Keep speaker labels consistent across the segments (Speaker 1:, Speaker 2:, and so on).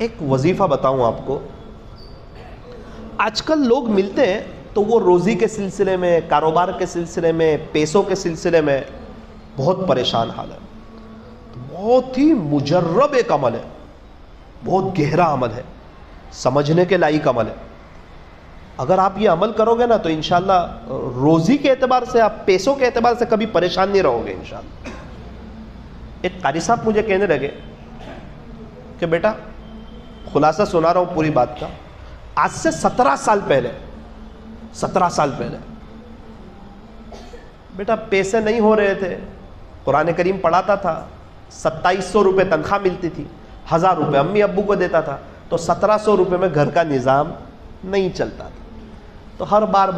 Speaker 1: ایک وظیفہ بتاؤں آپ کو. آج کل لوگ ملتے ہیں تو وہ روزی کے سلسلے میں، کاروبار کے سلسلے میں، پیسوں کے سلسلے میں بہت پریشان حال ہے. بہت ہی مجرب ایک عمل ہے، بہت گہرا عمل ہے، سمجھنے کے لائق عمل ہے. اگر آپ یہ عمل کرو گے نا تو انشاءاللہ روزی کے اعتبار سے، آپ پیسوں کے اعتبار سے کبھی پریشان نہیں رہو گے انشاءاللہ. ایک قاری صاحب مجھے کہنے لگے کہ بیٹا، خلاصہ سنا رہا ہوں پوری بات کا، آج سے 17 سال پہلے بیٹا پیسے نہیں ہو رہے تھے، قرآن کریم پڑھاتا تھا، 2700 روپے تنخواہ ملتی تھی، 1000 روپے امی ابو کو دیتا تھا، تو 1700 روپے میں گھر کا نظام نہیں چلتا تھا. تو ہر بار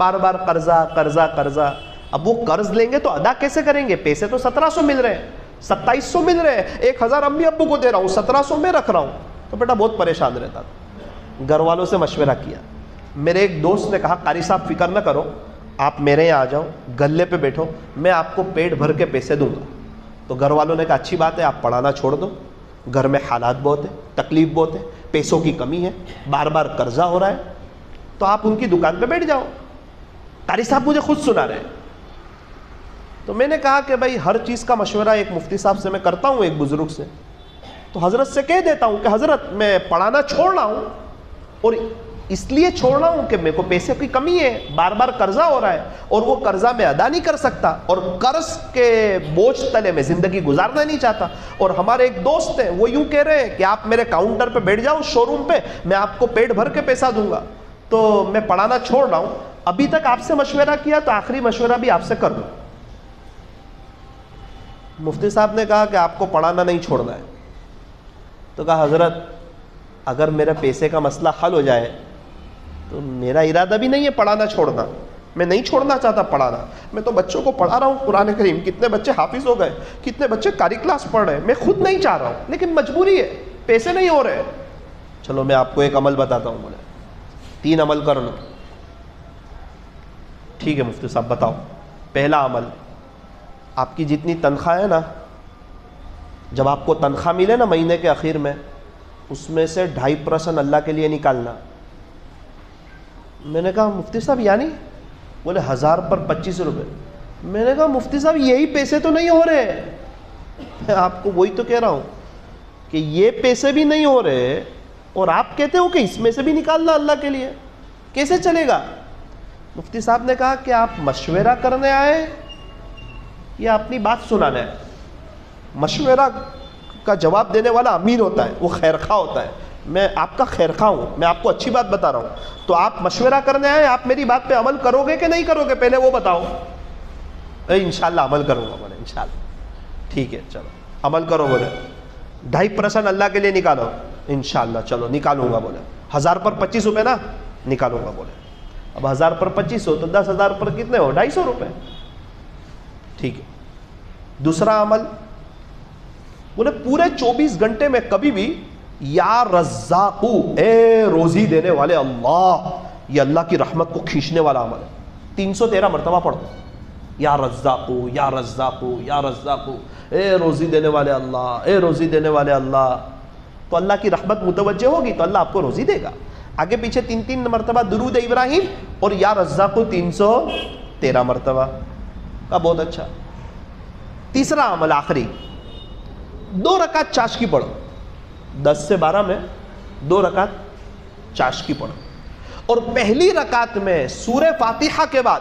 Speaker 1: قرضہ. اب وہ قرض لیں گے تو ادا کیسے کریں گے؟ پیسے تو 1700 مل رہے ہیں، 2700 مل رہے ہیں، 1000 امی ابو کو دے رہا ہوں، 1700 میں رکھ رہا ہوں. تو بیٹا بہت پریشان رہتا تھا. گھر والوں سے مشورہ کیا. میرے ایک دوست نے کہا قاری صاحب فکر نہ کرو، آپ میرے یہاں آ جاؤ، گلے پہ بیٹھو، میں آپ کو پیٹ بھر کے پیسے دوں گا. تو گھر والوں نے کہا اچھی بات ہے، آپ پڑھانا چھوڑ دو، گھر میں حالات بہت ہیں، تکلیف بہت ہے، پیسوں کی کمی ہے، بار قرضہ ہو رہا ہے، تو آپ ان کی دکان پہ بیٹھ جاؤ. قاری صاحب مجھے خود سنا رہے ہیں. تو میں نے کہا کہ بھائی ہر چیز کا مشورہ ایک مفتی صاحب سے میں کرتا ہوں، ایک بزرگ سے، تو حضرت سے کہہ دیتا ہوں کہ حضرت میں پڑھانا چھوڑ رہا ہوں، اور اس لیے چھوڑ رہا ہوں کہ میرے کو پیسے کی کمی ہے، بار قرضہ ہو رہا ہے، اور وہ قرضہ میں ادا نہیں کر سکتا، اور قرض کے بوجھ تلے میں زندگی گزارنا نہیں چاہتا. اور ہمارے ایک دوست ہیں، وہ یوں کہہ رہے ہیں کہ آپ میرے کاؤنٹر پہ بیٹھ جاؤ شو روم پہ، میں آپ کو پیٹ بھر کے پیسہ دوں گا. تو میں پڑھانا چھوڑ رہا ہوں. ابھی تک آپ سے مشورہ کیا تو آخری مشورہ بھی آپ سے کر دوں. مفتی صاحب نے کہا کہ آپ کو پڑھانا نہیں چھوڑنا ہے. تو کہا حضرت اگر میرا پیسے کا مسئلہ حل ہو جائے تو میرا ارادہ بھی نہیں ہے پڑھانا چھوڑنا، میں نہیں چھوڑنا چاہتا پڑھانا. میں تو بچوں کو پڑھا رہا ہوں قرآن کریم، کتنے بچے حافظ ہو گئے، کتنے بچے قاری کلاس پڑھ رہے ہیں. میں خود نہیں چاہ رہا ہوں لیکن مجبوری ہے، پیسے نہیں ہو رہے. چلو میں آپ کو ایک عمل بتاتا ہوں. بولے 3 عمل کر لو. ٹھیک ہے مفتی صاحب بتاؤ. پہلا عمل، آپ کی جتنی تنخواہ ہے نا، جب آپ کو تنخواہ ملے نا مہینے کے آخر میں، اس میں سے 2.5% اللہ کے لیے نکالنا. میں نے کہا مفتی صاحب یعنی؟ بولے 1000 پر 25 روپے. میں نے کہا مفتی صاحب یہی پیسے تو نہیں ہو رہے. میں آپ کو وہی تو کہہ رہا ہوں کہ یہ پیسے بھی نہیں ہو رہے اور آپ کہتے ہو کہ اس میں سے بھی نکالنا اللہ کے لیے، کیسے چلے گا؟ مفتی صاحب نے کہا کہ آپ مشورہ کرنے آئے یا اپنی بات سنانے آئے؟ مشورہ کا جواب دینے والا امین ہوتا ہے، وہ خیرخواہ ہوتا ہے. میں آپ کا خیرخواہ ہوں، میں آپ کو اچھی بات بتا رہا ہوں. تو آپ مشورہ کرنے آئے، آپ میری بات پہ عمل کرو گے کہ نہیں کرو گے پہلے وہ بتاؤ. انشاءاللہ عمل کروں گا. بولے انشاءاللہ. ٹھیک ہے چلو عمل کرو. بولے 2.5% اللہ کے لیے نکالو. انشاءاللہ چلو نکالوں گا. بولے 1000 پر 25 روپے نا، نکالوں گا. بولے اب 1000 پر 25 ہو تو 10,000 پر کتنے ہو؟ 250 روپے. ٹھیک ہے. دوسرا عمل، بولے پورے 24 گھنٹے میں کبھی بھی یا رزاقو، اے روزی دینے والے اللہ، یہ اللہ کی رحمت کو کھینچنے والا عمل ہے. 313 مرتبہ پڑھو یا رزاقو یا رزاقو یا رزاقو، اے روزی دینے والے اللہ، اے روزی دینے والے اللہ. تو اللہ کی رحمت متوجہ ہوگی تو اللہ آپ کو روزی دے گا. آگے پیچھے 3 مرتبہ درود ابراہیم اور یا رزاقو 313 مرتبہ کا. بہت اچھا. تیسرا عمل آخری، 2 رکعت چاشکی پڑھو. 10 سے 12 میں 2 رکعت چاشکی پڑھو، اور پہلی رکعت میں سورہ فاتحہ کے بعد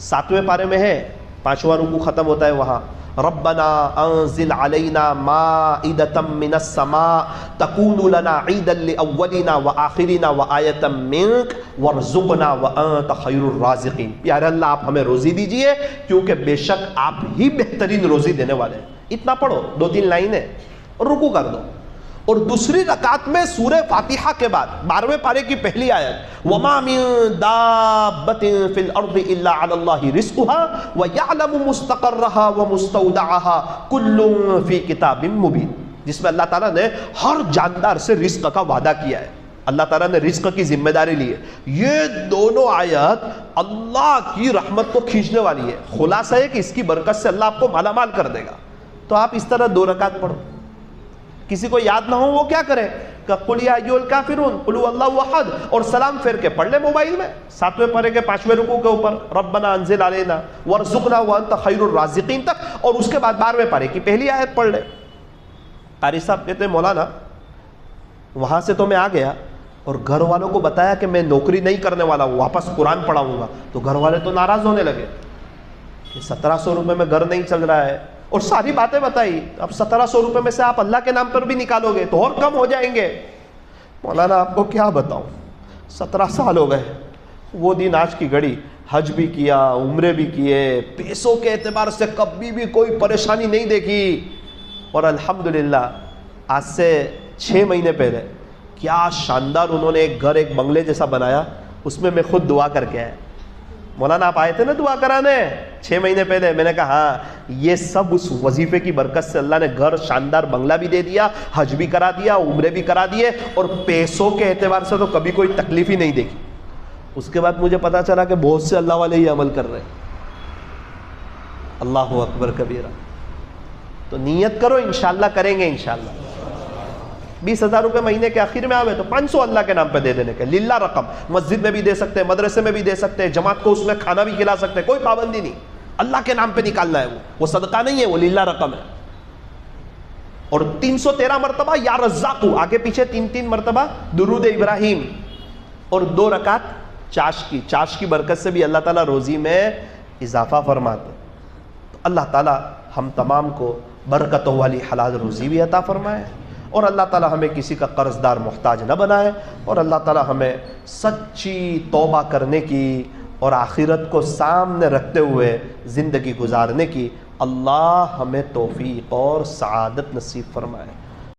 Speaker 1: 7ویں پارے میں ہے، 5واں رکوع ختم ہوتا ہے وہاں، ربنا انزل علینا مائدۃ من السماء تکون لنا عیدا لاولنا وآخرنا وآیۃ منک وارزقنا وانت خیر الرازقین. پیارے اللہ آپ ہمیں روزی دیجئے کیونکہ بے شک آپ ہی بہترین روزی دینے والے ہیں. اتنا پڑھو، 2-3 لائنیں، اور رکوع کر دو. اور دوسری رکعت میں سورہ فاتحہ کے بعد 12ویں پارے کی پہلی آیت، وَمَا مِن دَابَّةٍ فِي الْأَرْضِ إِلَّا عَلَى اللَّهِ رِزْقُهَا وَيَعْلَمُ مُسْتَقَرَّهَا وَمُسْتَوْدَعَهَا كُلٌّ فِي كِتَابٍ مُبِينٍ، جس میں اللہ تعالیٰ نے ہر جاندار سے رزق کا وعدہ کیا ہے. اللہ تعالیٰ نے رزق کی ذمہ داری لی ہے. یہ دونوں آیات اللہ کی رحمت کو کھینچنے والی ہے. خلاصہ ہے کہ اس کی برکت سے اللہ آپ کو مالا مال کر دے گا. تو آپ اس طرح 2 رکعت پڑھو. کسی کو یاد نہ ہو وہ کیا کرے، کہ قل یا ایھا الکافرون قل هو اللہ احد، اور سلام پھیر کے پڑھ لے موبائل میں 7ویں پارے کے 5ویں رکوع کے اوپر ربنا انزل علینا وارزقنا وانت خیر الرازقین تک، اور اس کے بعد 12ویں پارے کی پہلی آیت پڑھ لے۔ قاری صاحب کہتے ہیں مولانا وہاں سے تو میں آ گیا اور گھر والوں کو بتایا کہ میں نوکری نہیں کرنے والا ہوں، واپس قرآن پڑھاؤں گا، تو گھر والے تو ناراض ہونے لگے کہ 1700 روپے میں گھر نہیں چل رہا ہے، اور ساری باتیں بتائی۔ اب 1700 روپے میں سے آپ اللہ کے نام پر بھی نکالو گے تو اور کم ہو جائیں گے۔ مولانا آپ کو کیا بتاؤں، 17 سال ہو گئے، وہ دن آج کی گھڑی، حج بھی کیا، عمرے بھی کیے، پیسوں کے اعتبار سے کبھی بھی کوئی پریشانی نہیں دیکھی، اور الحمدللہ آج سے 6 مہینے پہلے کیا شاندار انہوں نے ایک گھر، ایک بنگلے جیسا بنایا، اس میں خود دعا کر کے آیا۔ مولانا آپ آئے تھے نا دعا کرانے 6 مہینے پہلے، میں نے کہا ہاں یہ سب اس وظیفے کی برکت سے اللہ نے گھر، شاندار بنگلہ بھی دے دیا، حج بھی کرا دیا، عمرے بھی کرا دیے، اور پیسوں کے اعتبار سے تو کبھی کوئی تکلیف ہی نہیں دیکھی۔ اس کے بعد مجھے پتا چلا کہ بہت سے اللہ والے ہی عمل کر رہے ہیں۔ اللہ اکبر کبیرہ۔ تو نیت کرو، انشاءاللہ کریں گے انشاءاللہ۔ 20,000 روپے مہینے کے آخر میں آوے تو 500 اللہ کے نام پہ دے دینے کے، للہ رقم، مسجد میں بھی دے سکتے ہیں، مدرسے میں بھی دے سکتے ہیں، جماعت کو اس میں کھانا بھی کھلا سکتے ہیں، کوئی پابندی نہیں، اللہ کے نام پہ نکالنا ہے، وہ صدقہ نہیں ہے، وہ للہ رقم ہے۔ اور 313 مرتبہ یا رزاق، آگے پیچھے 3 مرتبہ درود ابراہیم، اور 2 رکعت چاش کی برکت سے بھی اللہ تعالیٰ روزی میں اضافہ فرماتے۔ تو اللہ تعالیٰ ہم تمام کو برکتوں والی حلال روزی بھی عطا فرمائے، اور اللہ تعالیٰ ہمیں کسی کا قرض دار محتاج نہ بنائے، اور اللہ تعالیٰ ہمیں سچی توبہ کرنے کی اور آخرت کو سامنے رکھتے ہوئے زندگی گزارنے کی اللہ ہمیں توفیق اور سعادت نصیب فرمائے۔